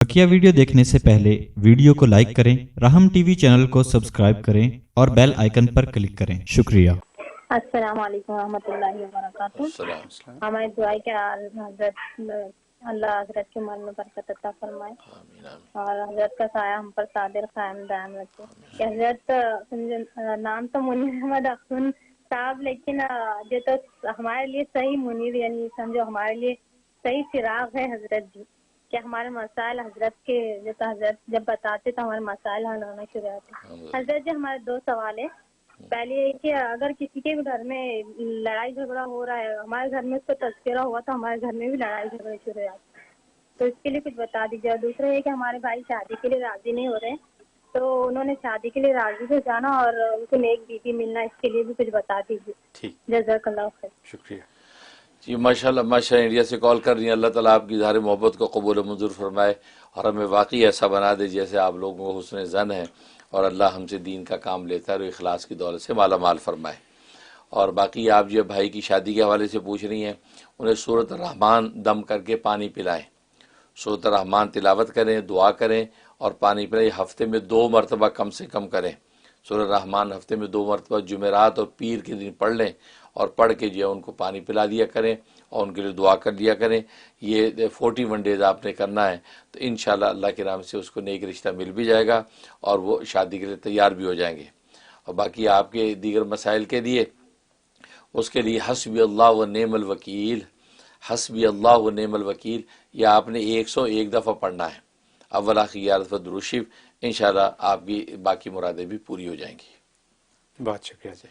बकिया video देखने से पहले वीडियो को लाइक करें, राहम टीवी चैनल को सब्सक्राइब करें और बेल आइकन पर क्लिक करें। शुक्रिया। अस्सलाम वालेकुम रहमतुल्लाहि व बरकातुहू। हमारी दुआ है कि हज़रत अल्लाह हज़रत के मन में बरकत अता फरमाए और हज़रत का साया हम पर सादिर कायम दायम रखे। कि हज़रत नाम तो मुनीर अहमद अख्तुन साहब, लेकिन ये तो हमारे लिए सही मुनीर यानी समझो हमारे लिए सही चिराग है हज़रत जी। कि हमारे मसाइल हज़रत के जैसा हज़रत जब बताते तो हमारे मसाइल हल होना शुरू होते। हज़रत जी हमारे दो सवाल है। पहले ये कि अगर किसी के भी घर में लड़ाई झगड़ा हो रहा है, हमारे घर में उसका तज़किरा हुआ तो हमारे घर में भी लड़ाई झगड़े शुरू हो जाते, तो इसके लिए कुछ बता दीजिए। दूसरा ये कि हमारे भाई शादी के लिए राजी नहीं हो रहे, तो उन्होंने शादी के लिए राजी हो जाना और उनको नेक बीवी मिलना, इसके लिए भी कुछ बता दीजिए। ठीक, जज़ाकल्लाह खैर। शुक्रिया जी। माशाल्लाह माशाल्लाह, इंडिया से कॉल कर रही हैं। अल्लाह ताला आपकी इज़हार मोहब्बत को कबूल मंजूर फरमाए और हमें वाकई ऐसा बना दे जैसे आप लोगों को हुस्न ज़न है, और अल्लाह हमसे दीन का काम लेता है और इखलास की दौलत से माला माल फरमाए। और बाकी आप जो भाई की शादी के हवाले से पूछ रही हैं, उन्हें सूरत रहमान दम करके पानी पिलाएं, सूरत रहमान तिलावत करें, दुआ करें और पानी पिलाएं। हफ्ते में 2 मरतबा कम से कम करें। सूरत रहमान हफ्ते में 2 मरतबा जुमेरात और पीर के दिन पढ़ लें और पढ़ के जो है उनको पानी पिला दिया करें और उनके लिए दुआ कर दिया करें। ये 41 डेज़ आपने करना है, तो इंशाल्लाह अल्लाह के नाम से उसको नेक रिश्ता मिल भी जाएगा और वो शादी के लिए तैयार भी हो जाएंगे। और बाकी आपके दीगर मसाइल के लिए, उसके लिए हस्बी अल्लाह व नेमल वकील, हस्बी अल्लाह व नेमल वकील, यह आपने 101 दफ़ा पढ़ना है। अव्वल आखिर 11 दफ़ा दुरूद शरीफ, इंशाल्लाह आपकी बाकी मुरादें भी पूरी हो जाएंगी। बहुत शुक्रिया जी।